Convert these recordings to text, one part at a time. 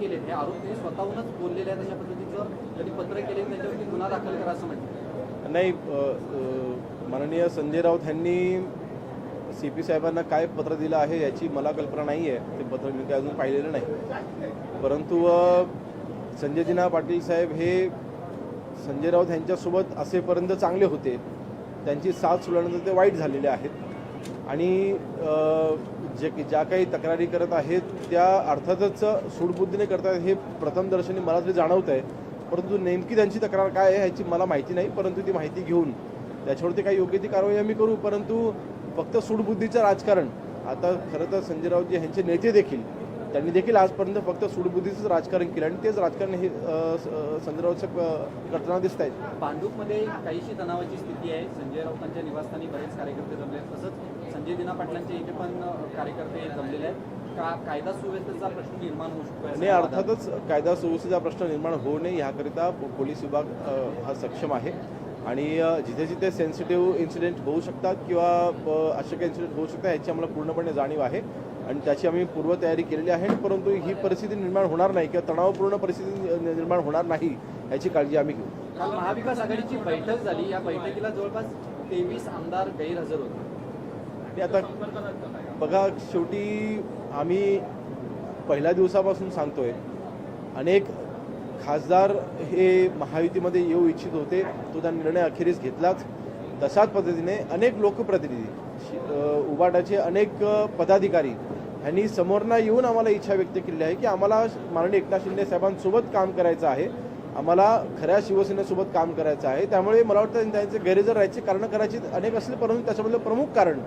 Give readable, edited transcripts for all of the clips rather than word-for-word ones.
केले हे आरोप त्यांनी स्वतःहूनच बोललेले आहेत, अशा पद्धतीचं त्यांनी पत्र केले, त्यांच्यावरती गुन्हा दाखल करा असं म्हटलं. नाही, माननीय संजय राऊत यांनी CP साहेबांना काय पत्र दिलं आहे याची मला कल्पना नाही आहे. ते पत्र मी काय अजून पाहिलेलं नाही. परंतु संजय दिना पाटील साहेब हे संजय राऊत यांच्यासोबत असेपर्यंत चांगले होते. त्यांची साथ सोडल्यानंतर ते वाईट झालेले आहेत आणि ज्या काही तक्रारी करत आहेत त्या अर्थातच सूडबुद्धीने करत आहेत हे प्रथमदर्शनी मला तरी जाणवत आहे. परंतु नेमकी त्यांची तक्रार काय आहे ह्याची मला माहिती नाही. परंतु ती माहिती घेऊन त्याच्यावरती काही योग्य ती कारवाई आम्ही करू. परंतु फक्त सूडबुद्धीचं राजकारण, आता खरं तर संजय राऊतजी यांचे नेते देखील त्यांनी देखील आजपर्यंत फक्त सूडबुद्धीचं राजकारण केलं आणि तेच राजकारण हे संजय राऊत करताना दिसत आहेत. भांडूपमध्ये काहीशी तणावाची स्थिती आहे. संजय राऊतांच्या निवासस्थानी बरेच कार्यकर्ते जमले आहेत, तसंच संजय दिना पाटलांच्या इथे पण कार्यकर्ते जमलेले आहेत. कायदा सुव्यवस्थेचा प्रश्न निर्माण होऊ शकतो नाही, अर्थातच कायदा सुव्यवस्थेचा प्रश्न निर्माण होऊ नये याकरिता पोलीस विभाग हा सक्षम आहे आणि जिथे जिथे सेन्सिटिव्ह इन्सिडेंट होऊ शकतात किंवा असे काही इन्सिडेंट होऊ शकतात याची आम्हाला पूर्णपणे जाणीव आहे आणि त्याची आम्ही पूर्वतयारी केलेली आहे. परंतु ही परिस्थिती निर्माण होणार नाही किंवा तणावपूर्ण परिस्थिती निर्माण होणार नाही याची काळजी आम्ही घेऊ. काल महाविकास आघाडीची बैठक झाली. या बैठकीला जवळपास 23 आमदार गैरहजर होते. आता बघा, शेवटी आम्ही पहिल्या दिवसापासून सांगतोय, अनेक खासदार हे महायुतीमध्ये येऊ इच्छित होते. तो त्या निर्णय अखेरीस घेतलाच. तशाच पद्धतीने अनेक लोकप्रतिनिधी, उबाटाचे अनेक पदाधिकारी यांनी समोरनं येऊन आम्हाला इच्छा व्यक्त केली आहे की आम्हाला माननीय एकनाथ शिंदे साहेबांसोबत काम करायचं आहे, आम्हाला खऱ्या शिवसेनेसोबत काम करायचं आहे. त्यामुळे मला वाटतं त्यांचे गैरहजर राहायची कारणं करायची अनेक असले, परंतु त्याच्यामधलं प्रमुख कारण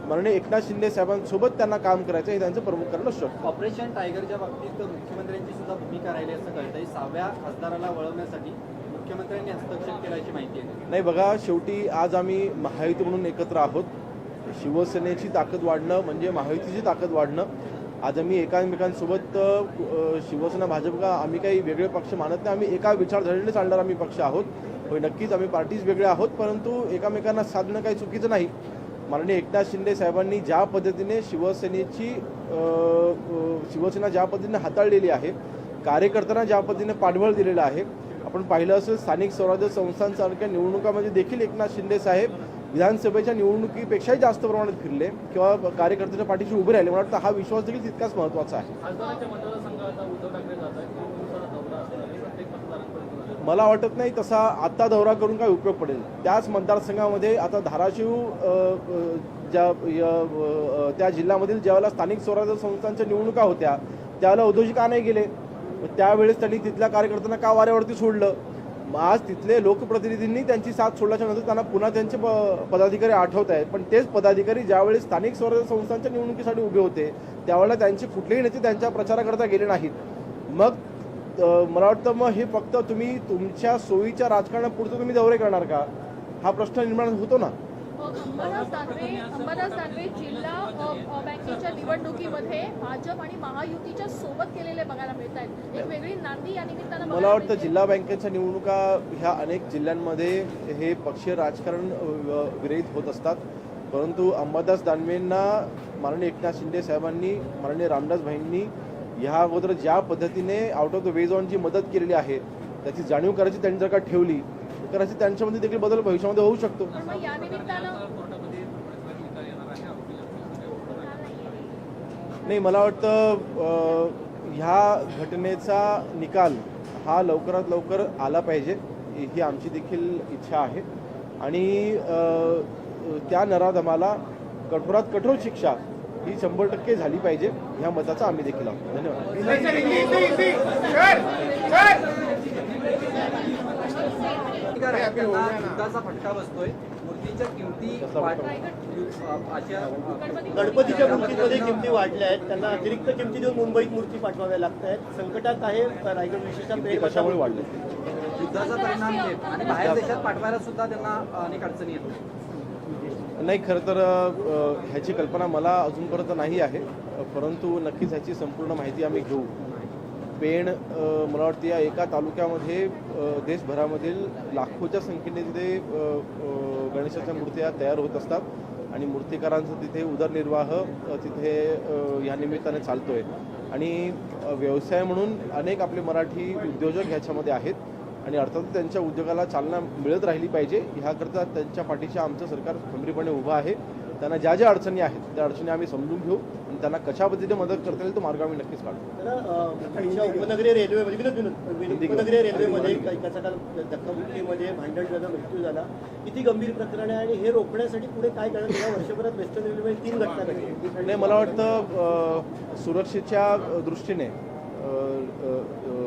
माननीय एकनाथ शिंदे साहेबांसोबत त्यांना काम करायचं हे त्यांचं प्रमुख कारण असू शकतं. ऑपरेशन टायगरच्या बाबतीत मुख्यमंत्र्यांची सुद्धा भूमिका राहिली असं कळतंय. 6व्या खासदाराला वळवण्यासाठी मुख्यमंत्र्यांनी हस्तक्षेप केल्याची माहिती आहे. नाही, बघा, शेवटी आज आम्ही महायुती म्हणून एकत्र आहोत. शिवसेनेची ताकद वाढणं म्हणजे महायुतीची ताकद वाढणं. आज आम्ही एकामेकांसोबत शिवसेना भाजप का आम्ही काही वेगळे पक्ष मानत नाही. आम्ही एका विचारधारेने चालणारा आम्ही पक्ष आहोत. होय, नक्कीच आम्ही पार्टीज वेगळे आहोत, परंतु एकामेकांना साधणं काही चुकीचं नाही. माननीय एकनाथ शिंदे साहेबांनी ज्या पद्धतीने शिवसेना ज्या पद्धतीने हाताळलेली आहे, कार्यकर्त्यांना ज्या पद्धतीने पाठबळ दिलेलं आहे, आपण पाहिलं असेल स्थानिक स्वराज्य संस्थांसारख्या निवडणुकामध्ये देखील एकनाथ शिंदे साहेब विधानसभेच्या निवडणुकीपेक्षाही जास्त प्रमाणात फिरले किंवा कार्यकर्त्यांच्या पाठीशी उभे राहिले. मला वाटतं हा विश्वास देखील तितकाच महत्त्वाचा आहे. मला वाटत नाही तसा आत्ता दौरा करून काय उपयोग पडेल. त्याच मतदारसंघामध्ये आता धाराशिव त्या जिल्ह्यामधील ज्यावेळेला स्थानिक स्वराज्य संस्थांच्या निवडणुका होत्या त्यावेळेला उद्धवजी का नाही गेले? त्यावेळेस त्यांनी तिथल्या कार्यकर्त्यांना का वाऱ्यावरती सोडलं? आज तिथले लोकप्रतिनिधींनी त्यांची साथ सोडल्याच्या नंतर त्यांना पुन्हा त्यांचे पदाधिकारी आठवत आहेत. पण तेच पदाधिकारी ज्यावेळेस स्थानिक स्वराज्य संस्थांच्या निवडणुकीसाठी उभे होते त्यावेळेला त्यांचे कुठलेही नेते त्यांच्या प्रचाराकरता गेले नाहीत. मग मला वाटतं मग हे फक्त तुम्ही तुमच्या सोयीच्या राजकारणापुरतं तुम्ही दौरे करणार का? हा प्रश्न निर्माण होतो ना. अंबादास दानवे जिल्हा बँकेच्या निवडणुकीमध्ये भाजप आणि महायुतीच्या सोबत केलेले बघायला मिळत आहेत. एक वेगळी नांदी या निमित्तानं मला वाटतं जिल्हा बँकेच्या निवडणुका ह्या अनेक जिल्ह्यांमध्ये हे पक्षीय राजकारण विरहित होत असतात. परंतु अंबादास दानवेंना माननीय एकनाथ शिंदे साहेबांनी, माननीय रामदास भाईंनी ह्या अगोदर ज्या पद्धतीने आउट ऑफ द वे झोनची मदत केलेली आहे त्याची जाणीव करायची त्यांनी जर का ठेवली तर त्यांच्यामध्ये देखील बदल भविष्यामध्ये होऊ शकतो. नाही, मला वाटतं ह्या घटनेचा निकाल हा लवकरात लवकर आला पाहिजे ही आमची देखील इच्छा आहे आणि त्या नराधमाला कठोरात कठोर शिक्षा ही 100% झाली पाहिजे ह्या मताचा आम्ही देखील आहोत. धन्यवाद. युद्धाचा फटका बसतोय. मूर्तीच्या किमती गणपतीच्या मूर्तीमध्ये किमती वाढल्या आहेत. त्यांना अतिरिक्त किमती देऊन मुंबईत मूर्ती पाठवाव्या लागत आहेत. संकटात आहे रायगड विशेषतः. कशामुळे वाढले? युद्धाचा परिणाम आणि बाहेर देशात पाठवायला सुद्धा त्यांना अनेक अडचणी येतात. नाही, खरं तर ह्याची कल्पना मला अजूनपर्यंत नाही आहे, परंतु नक्कीच ह्याची संपूर्ण माहिती आम्ही घेऊ. पेण मला वाटतं या एका तालुक्यामध्ये देशभरामधील लाखोच्या संख्येने तिथे गणेशाच्या मूर्त्या तयार होत असतात आणि मूर्तिकारांचा तिथे उदरनिर्वाह तिथे या निमित्ताने चालतोय. आणि व्यवसाय म्हणून अनेक आपले मराठी उद्योजक ह्याच्यामध्ये आहेत आणि अर्थातच त्यांच्या उद्योगाला चालना मिळत राहिली पाहिजे ह्याकरता त्यांच्या पाठीशी आमचं सरकार खंबीरपणे उभं आहे. त्यांना ज्या ज्या अडचणी आहेत त्या अडचणी आम्ही समजून घेऊ आणि त्यांना कशा पद्धतीने मदत करता येईल तो मार्ग आम्ही नक्कीच काढू. उपनगरीय रेल्वेमध्ये उपनगरीय रेल्वेमध्ये एकाचा काल धक्काबुक्कीमध्ये भांडण झालं, मृत्यू झाला. किती गंभीर प्रकरण आहे आणि हे रोखण्यासाठी पुढे काय करणार? गेल्या वर्षभरात वेस्टर्न रेल्वेमध्ये 3 घटना घडल्या. नाही, मला वाटतं सुरक्षेच्या दृष्टीने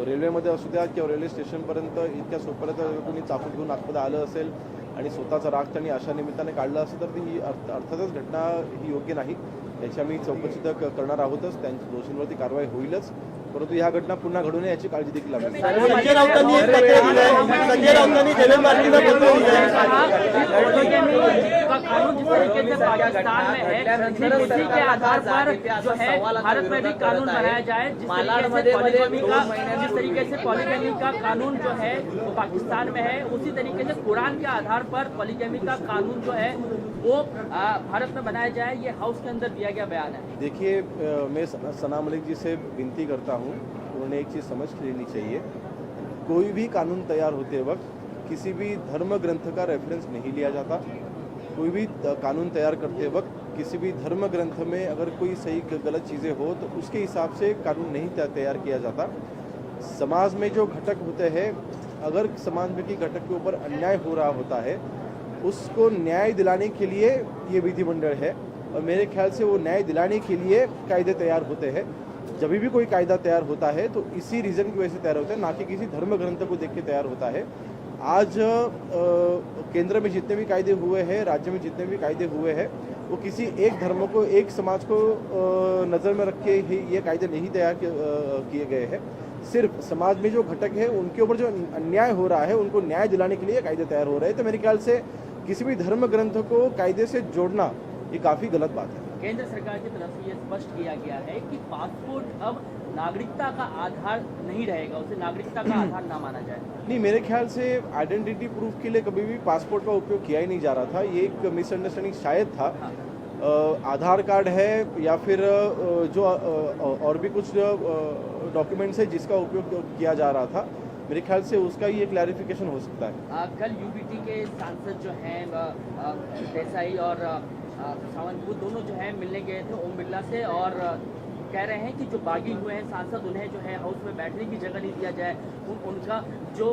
रेल्वेमध्ये असू द्या किंवा रेल्वे स्टेशनपर्यंत इतक्या सोप्यात कोणी चाकू घेऊन आतमध्ये आलं असेल आणि स्वतःचा राग त्यांनी अशा निमित्ताने काढला असेल तर ही अर्थातच घटना ही योग्य नाही. याची आम्ही चौकशी तर करणार आहोतच, त्यांच्या दोषींवरती कारवाई होईलच, परंतु ह्या घटना पुन्हा घडू नये याची काळजी देखील आम्ही घेऊ. संजय राऊतांनी एक पत्र दिलंय. संजय राऊतांनी देवेंद्र फडणवीसांना पत्र दिलंय. कानून जिस तरीके से पाकिस्तान में है, उसी के आधार पर जो है भारत में भी कानून बनाया जाए. जिस तरीके से पॉलीगैमी का कानून जो है वो पाकिस्तान में है, उसी तरीके से कुरान के आधार पर पॉलीगैमी का कानून जो है वो भारत में बनाया जाए. ये हाउस के अंदर दिया गया बयान है. देखिए, मैं सना मलिक जी से विनती करता हूँ, उन्होंने एक चीज़ समझ लेनी चाहिए. कोई भी कानून तैयार होते वक्त किसी भी धर्म ग्रंथ का रेफरेंस नहीं लिया जाता. कोई भी कानून तैयार करते वक्त किसी भी धर्म ग्रंथ में अगर कोई सही गलत चीज़ें हो तो उसके हिसाब से कानून नहीं तैयार किया जाता. समाज में जो घटक होते हैं, अगर समाज में की घटक के ऊपर अन्याय हो रहा होता है उसको न्याय दिलाने के लिए ये विधिमंडल है और मेरे ख्याल से वो न्याय दिलाने के लिए कायदे तैयार होते हैं. जब भी कोई कायदा तैयार होता है तो इसी रीज़न की वजह से तैयार होता है, ना कि किसी धर्म ग्रंथ को देख के तैयार होता है. आज केंद्र में जितने भी कायदे हुए हैं, राज्य में जितने भी कायदे हुए हैं, वो किसी एक धर्म को, एक समाज को नज़र में रख के ही ये कायदे नहीं तैयार किए गए हैं. सिर्फ समाज में जो घटक है उनके ऊपर जो अन्याय हो रहा है उनको न्याय दिलाने के लिए कायदे तैयार हो रहे हैं. तो मेरे ख्याल से किसी भी धर्म ग्रंथ को कायदे से जोड़ना ये काफ़ी गलत बात है. केंद्र सरकार की तरफ से ये स्पष्ट किया गया है कि पासपोर्ट अब नागरिकता का आधार नहीं रहेगा, उसे नागरिकता का आधार ना माना जाए. नहीं, मेरे ख्याल से आइडेंटिटी प्रूफ के लिए कभी भी पासपोर्ट का उपयोग किया ही नहीं जा रहा था. ये एक मिसअंडरस्टैंडिंग शायद था. आधार कार्ड है या फिर जो और भी कुछ डॉक्यूमेंट्स है जिसका उपयोग किया जा रहा था, मेरे ख्याल से उसका ये क्लैरिफिकेशन हो सकता है. कल यूपीटी के सांसद जो हैं देसाई और सावंत, वो दोनों जो है मिलने गए थे ओम बिरला से और कह रहे हैं कि जो बागी हुए हैं सांसद उन्हें जो है हाउस में बैठने की जगह नहीं दिया जाए. उनका जो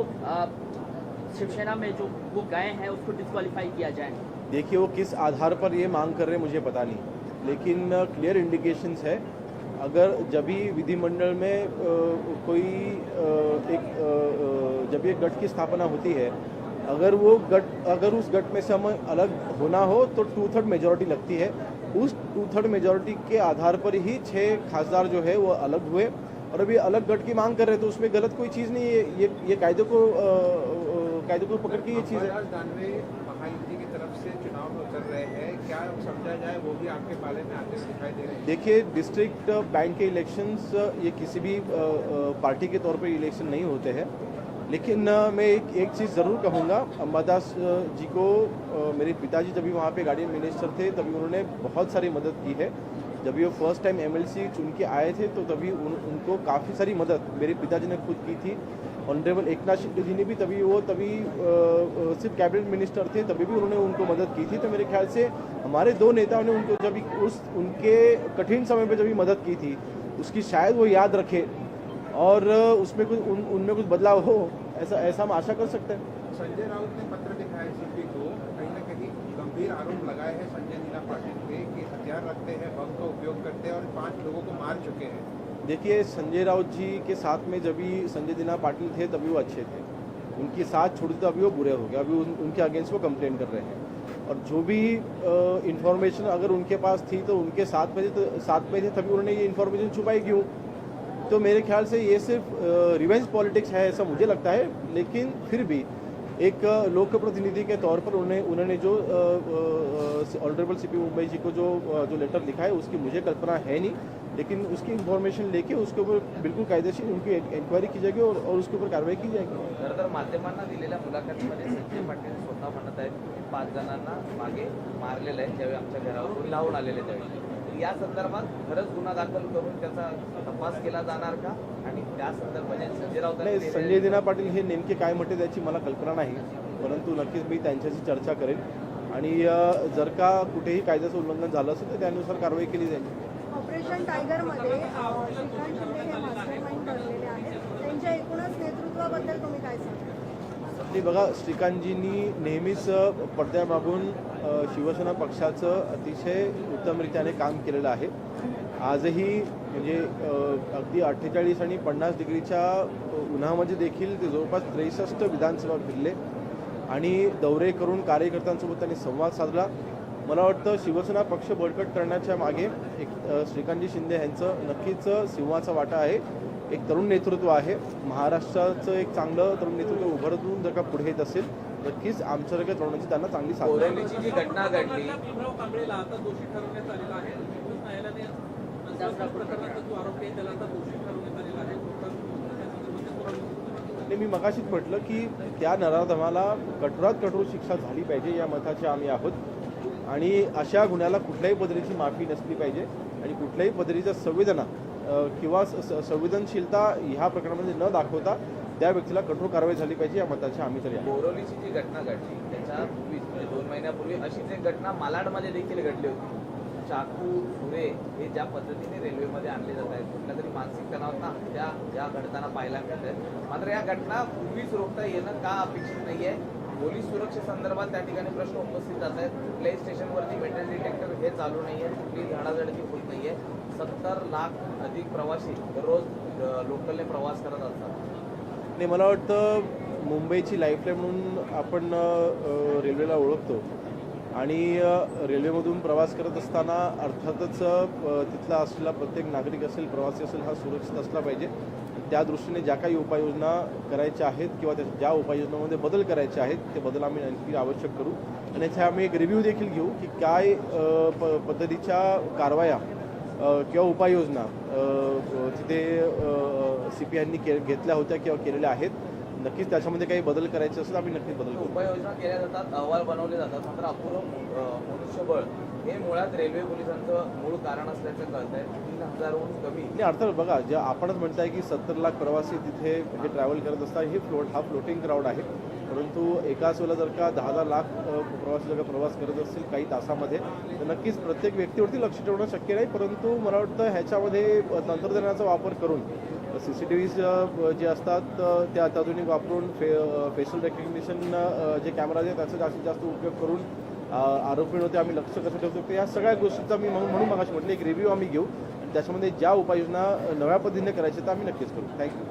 शिवसेना में जो वो गए हैं उसको डिस्क्वालीफाई किया जाए. देखिए, वो किस आधार पर ये मांग कर रहे हैं मुझे पता नहीं, लेकिन क्लियर इंडिकेशंस है. अगर जब भी विधिमंडल में कोई जब ये गठ की स्थापना होती है, अगर उस गठ में से हमें अलग होना हो तो 2/3 मेजॉरिटी लगती है. उस 2/3 मेजॉरिटी के आधार पर ही 6 खासदार जो है वो अलग हुए और अभी अलग गठ की मांग कर रहे हैं, तो उसमें गलत कोई चीज़ नहीं है. ये कायदे को पकड़ के ये चीज़ है. महायुति की तरफ से चुनाव में उतर रहे हैं, क्या समझा जाए वो भी आपके पाले में आते हुए दिखाई दे रहे हैं? देखिए, डिस्ट्रिक्ट बैंक के इलेक्शंस ये किसी भी पार्टी के तौर पर इलेक्शन नहीं होते हैं, लेकिन मैं एक चीज़ ज़रूर कहूँगा. अंबादास जी को मेरे पिताजी जब भी वहाँ पे गार्डियन मिनिस्टर थे तभी उन्होंने बहुत सारी मदद की है. जब भी वो फर्स्ट टाइम MLC चुन के आए थे तो तभी उनको काफ़ी सारी मदद मेरे पिताजी ने खुद की थी. ऑनरेबल एकनाथ शिंदे जी ने भी तभी सिर्फ कैबिनेट मिनिस्टर थे तभी भी उन्होंने उनको मदद की थी. तो मेरे ख्याल से हमारे 2 नेताओं ने उनको जब उनके कठिन समय पे जब भी मदद की थी उसकी शायद वो याद रखे और उसमें उनमें कुछ बदलाव हो, ऐसा हम आशा कर सकते हैं. संजय राउत ने पत्र लिखा है CP को, कहीं ना कहीं गंभीर आरोप लगाए हैं संजय लीला पाटिल पे कि हथियार रखते हैं, बम का उपयोग करते हैं और 5 लोगों को मार चुके हैं. देखिए, संजय राउत जी के साथ में जब भी संजय दीना पाटिल थे तभी वो अच्छे थे. उनकी साथ छोड़ी तो अभी वो बुरे हो गए. अभी उनके अगेंस्ट वो कंप्लेन कर रहे हैं और जो भी इंफॉर्मेशन अगर उनके पास थी तो उनके साथ में थे तभी उन्होंने ये इन्फॉर्मेशन छुपाई क्यों? तो मेरे ख्याल से ये सिर्फ रिवेंज पॉलिटिक्स है ऐसा मुझे लगता है. लेकिन फिर भी एक लोक प्रतिनिधि के तौर पर उन्होंने जो ऑनरेबल CP मुंबई जी को जो लेटर लिखा है उसकी मुझे कल्पना है नहीं, लेकिन उसकी इन्फॉर्मेशन लेके उसके ऊपर बिल्कुल कायदेशीर उनकी इंक्वायरी की जाएगी और उसके ऊपर कारवाई की जाएगी. खरं तर माध्यमांना दिलेल्या मुलाखतीमध्ये संजय पाटील स्वतः म्हणत आहेत की 5 जणांना मागे मारलेलं आहे ज्यावेळी आमच्या घरावर लावून आलेले त्यावेळी. या संदर्भात खरंच गुन्हा दाखल करून त्याचा तपास केला जाणार का? आणि त्या संदर्भात संजय राऊतांनी नाही, संजय दिना पाटील हे नेमके काय म्हणते त्याची मला कल्पना नाही, परंतु नक्कीच मी त्यांच्याशी चर्चा करेन आणि जर का कुठेही कायद्याचं उल्लंघन झालं असेल तर त्यानुसार कारवाई केली जाईल. ऑपरेशन टायगरमध्ये श्रीकांत शिंदे हे मास्टरमाइंड ठरलेले आहेत. त्यांच्या एकूणच नेतृत्वाबद्दल तुम्ही काय सांगाल? नाही बघा, श्रीकांतजींनी नेहमीच पडद्यामागून शिवसेना पक्षाचं अतिशय उत्तमरित्याने काम केलेलं आहे. आजही म्हणजे अगदी 48 आणि 50 डिग्रीच्या उन्हामध्ये देखील ते जवळपास 63 विधानसभा फिरले आणि दौरे करून कार्यकर्त्यांसोबत त्यांनी संवाद साधला. मला वाटतं शिवसेना पक्ष बळकट करण्याच्या मागे एक श्रीकांतजी शिंदे यांचं नक्कीच सिंहाचा वाटा आहे. एक तरुण नेतृत्व आहे. महाराष्ट्राचं एक चांगलं तरुण नेतृत्व उभारून जर का पुढे येत असेल नक्कीच आमच्यासारख्या तरुणांची त्यांना चांगली साथ आहे. बोरेवलीची जी घटना घडली भीमराव कांबळेला आता दोषी ठरवण्यात आलेला आहे. सर्वोच्च न्यायालयाने त्या प्रकरणाचा जो आरोपी आहे त्याला आता दोषी ठरवण्यात आलेला आहे. आणि मी मगाशीच म्हटलं की त्या नराधमाला कठोरात कठोर शिक्षा झाली पाहिजे या मताचे आम्ही आहोत आणि अशा गुन्ह्याला कुठल्याही पद्धतीची माफी नसली पाहिजे आणि कुठल्याही पद्धतीचा संवेदना किंवा संवेदनशीलता ह्या प्रकरणामध्ये न दाखवता त्या व्यक्तीला कठोर कारवाई झाली पाहिजे या मताचे आम्ही तरी आहोत. बोरिवलीची जी घटना घडली त्याच्यापूर्वी म्हणजे 2 महिन्यापूर्वी अशीच एक घटना मालाडमध्ये देखील घडली होती. चाकू सुरे हे ज्या पद्धतीने रेल्वेमध्ये आणले जात आहेत कुठल्या तरी मानसिक तणावांना ज्या घडताना पाहायला मिळत आहेत. मात्र या घटना पूर्वीच रोखता येणं का अपेक्षित नाहीये? पोलीस सुरक्षेसंदर्भात त्या ठिकाणी प्रश्न उपस्थित जात आहेत. कुठल्याही स्टेशनवरती मेटल डिटेक्टर हे चालू नाहीये, कुठलीही झाडाझडती होत नाहीये. 70 लाख अधिक प्रवासी दररोज लोकलने प्रवास करत असतात. आणि मला वाटतं मुंबईची लाईफलाईन म्हणून आपण रेल्वेला ओळखतो आणि रेल्वेमधून प्रवास करत असताना अर्थातच तिथला असलेला प्रत्येक नागरिक असेल, प्रवासी असेल, हा सुरक्षित असला पाहिजे. त्या दृष्टीने ज्या काही उपाययोजना करायच्या आहेत किंवा ज्या उपाययोजनांमध्ये बदल करायचे आहेत ते बदल आम्ही आणखी आवश्यक करू आणि याचा आम्ही एक रिव्ह्यू देखील घेऊ की काय पद्धतीच्या कारवाया किंवा उपाययोजना तिथे CPIंनी घेतल्या होत्या किंवा केलेल्या आहेत. नक्कीच त्याच्यामध्ये काही बदल करायचे असेल आम्ही नक्कीच बदल करू. उपाययोजना केल्या जातात, अहवाल बनवले जातात, मात्र अपुरं मनुष्यबळ हे मुळात रेल्वे पोलिसांचं मूळ कारण असल्याचं कळत आहे. 3000हून कमी नाही अर्थात बघा, जे आपणच म्हणताय की 70 लाख प्रवासी तिथे हे ट्रॅव्हल करत असतात, हा फ्लोटिंग क्राऊड आहे. परंतु एकाच वेळेला जर का 10,000 लाख प्रवासी जर का प्रवास करत असतील काही तासामध्ये तर नक्कीच प्रत्येक व्यक्तीवरती लक्ष ठेवणं शक्य नाही. परंतु मला वाटतं ह्याच्यामध्ये तंत्रज्ञानाचा वापर करून CCTVs जे असतात ते अत्याधुनिक वापरून फेशियल रेकग्निशन जे कॅमेरा आहेत त्याचा जास्तीत जास्त उपयोग करून आरोपींवरती आम्ही लक्ष कसं ठेवतो या सगळ्या गोष्टीचा मी म्हणून मगाशी म्हटलं एक रिव्ह्यू आम्ही घेऊ आणि त्याच्यामध्ये ज्या उपाययोजना नव्या पद्धतीने करायच्या त्या आम्ही नक्कीच करू. थँक्यू.